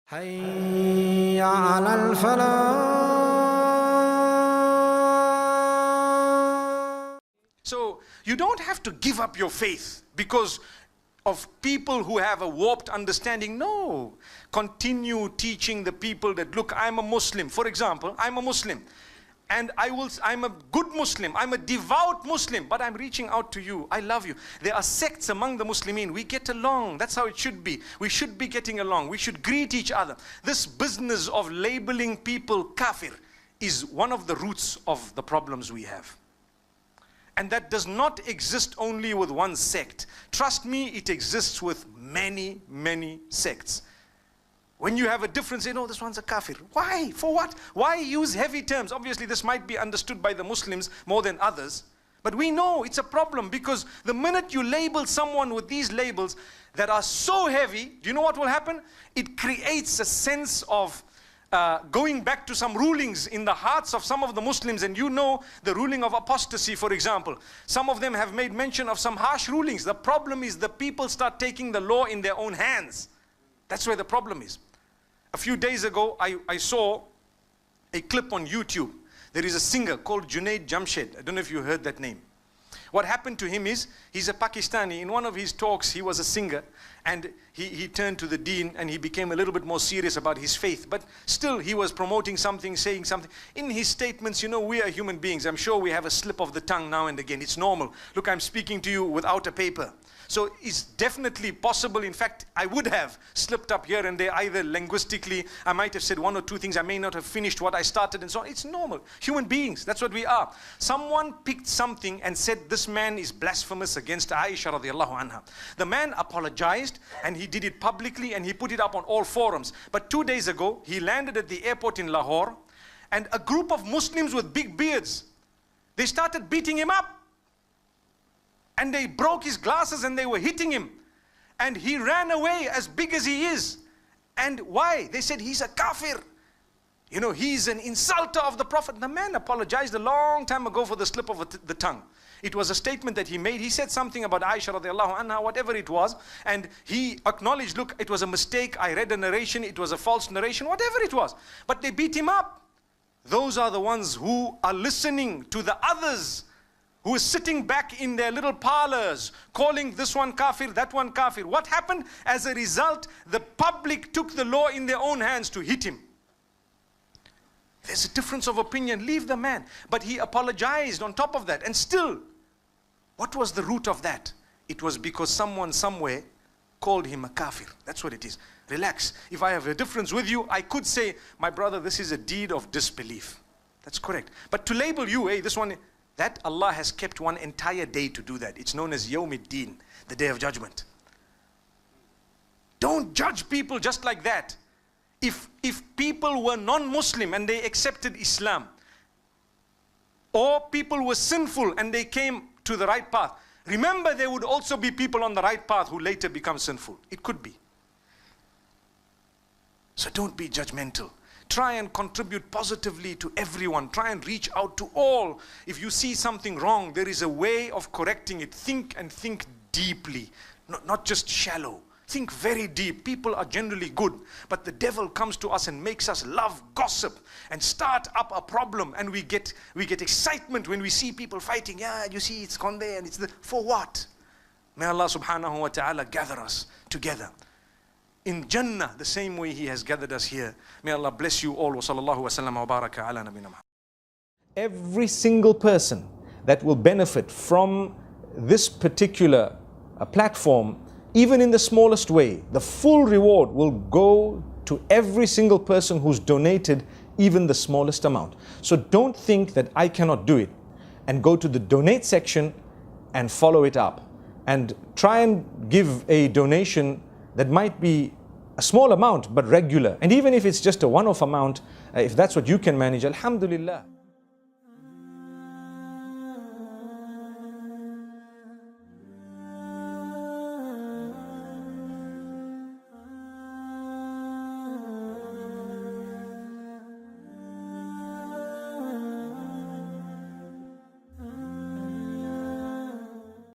حي على الفلاح. So you don't have to give up your faith because of people who have a warped understanding. No, continue teaching the people that, look, I'm a Muslim. For example, I'm a Muslim and I'm a good Muslim, I'm a devout Muslim, but I'm reaching out to you. I love you. There are sects among the Muslimin. We get along. That's how it should be. We should be getting along. We should greet each other. This business of labeling people kafir is one of the roots of the problems we have. And that does not exist only with one sect. Trust me, it exists with many, many sects. When you have a difference, say, no, this one's a kafir. Why? For what? Why use heavy terms? Obviously, this might be understood by the Muslims more than others. But we know it's a problem because the minute you label someone with these labels that are so heavy, do you know what will happen? It creates a sense of going back to some rulings in the hearts of some of the Muslims. And you know the ruling of apostasy, for example. Some of them have made mention of some harsh rulings. The problem is the people start taking the law in their own hands. That's where the problem is. A few days ago, I saw a clip on YouTube. There is a singer called Junaid Jamshed. I don't know if you heard that name. What happened to him is, he's a Pakistani. In one of his talks, he was a singer. And he turned to the Deen and he became a little bit more serious about his faith. But still, he was promoting something, saying something. In his statements, you know, we are human beings. I'm sure we have a slip of the tongue now and again. It's normal. Look, I'm speaking to you without a paper. So it's definitely possible. In fact, I would have slipped up here and there, either linguistically, I might have said one or two things, I may not have finished what I started and so on. It's normal. Human beings, that's what we are. Someone picked something and said, this man is blasphemous against Aisha radiallahu anha. The man apologized and he did it publicly and he put it up on all forums. But 2 days ago, he landed at the airport in Lahore and a group of Muslims with big beards, they started beating him up. And they broke his glasses and they were hitting him. And he ran away as big as he is. And why? They said he's a kafir. You know, he's an insulter of the Prophet. The man apologized a long time ago for the slip of the tongue. It was a statement that he made. He said something about Aisha radiallahu anha, whatever it was. And he acknowledged, look, it was a mistake. I read a narration. It was a false narration, whatever it was. But they beat him up. Those are the ones who are listening to the others who is sitting back in their little parlors, calling this one kafir, that one kafir. What happened? As a result, the public took the law in their own hands to hit him. There's a difference of opinion, leave the man. But he apologized on top of that. And still, what was the root of that? It was because someone somewhere called him a kafir. That's what it is. Relax. If I have a difference with you, I could say, my brother, this is a deed of disbelief. That's correct. But to label you, hey, this one, that Allah has kept one entire day to do that. It's known as Deen, the Day of Judgment. Don't judge people just like that. If people were non-Muslim and they accepted Islam, or people were sinful and they came to the right path, remember there would also be people on the right path who later become sinful. It could be. So don't be judgmental. Try and contribute positively to everyone. Try and reach out to all. If you see something wrong, there is a way of correcting it. Think and think deeply, not just shallow. Think very deep. People are generally good, but the devil comes to us and makes us love gossip and start up a problem, and we get excitement when we see people fighting. Yeah, you see, it's gone there and it's for what? May Allah subhanahu wa ta'ala gather us together in Jannah the same way He has gathered us here. May Allah bless you all. Wa sallallahu wa sallam wa baraka ala nabina Muhammad. Every single person that will benefit from this particular platform, even in the smallest way, the full reward will go to every single person who's donated even the smallest amount. So don't think that I cannot do it, and go to the donate section and follow it up and try and give a donation that might be a small amount but regular. And even if it's just a one-off amount, if that's what you can manage, alhamdulillah.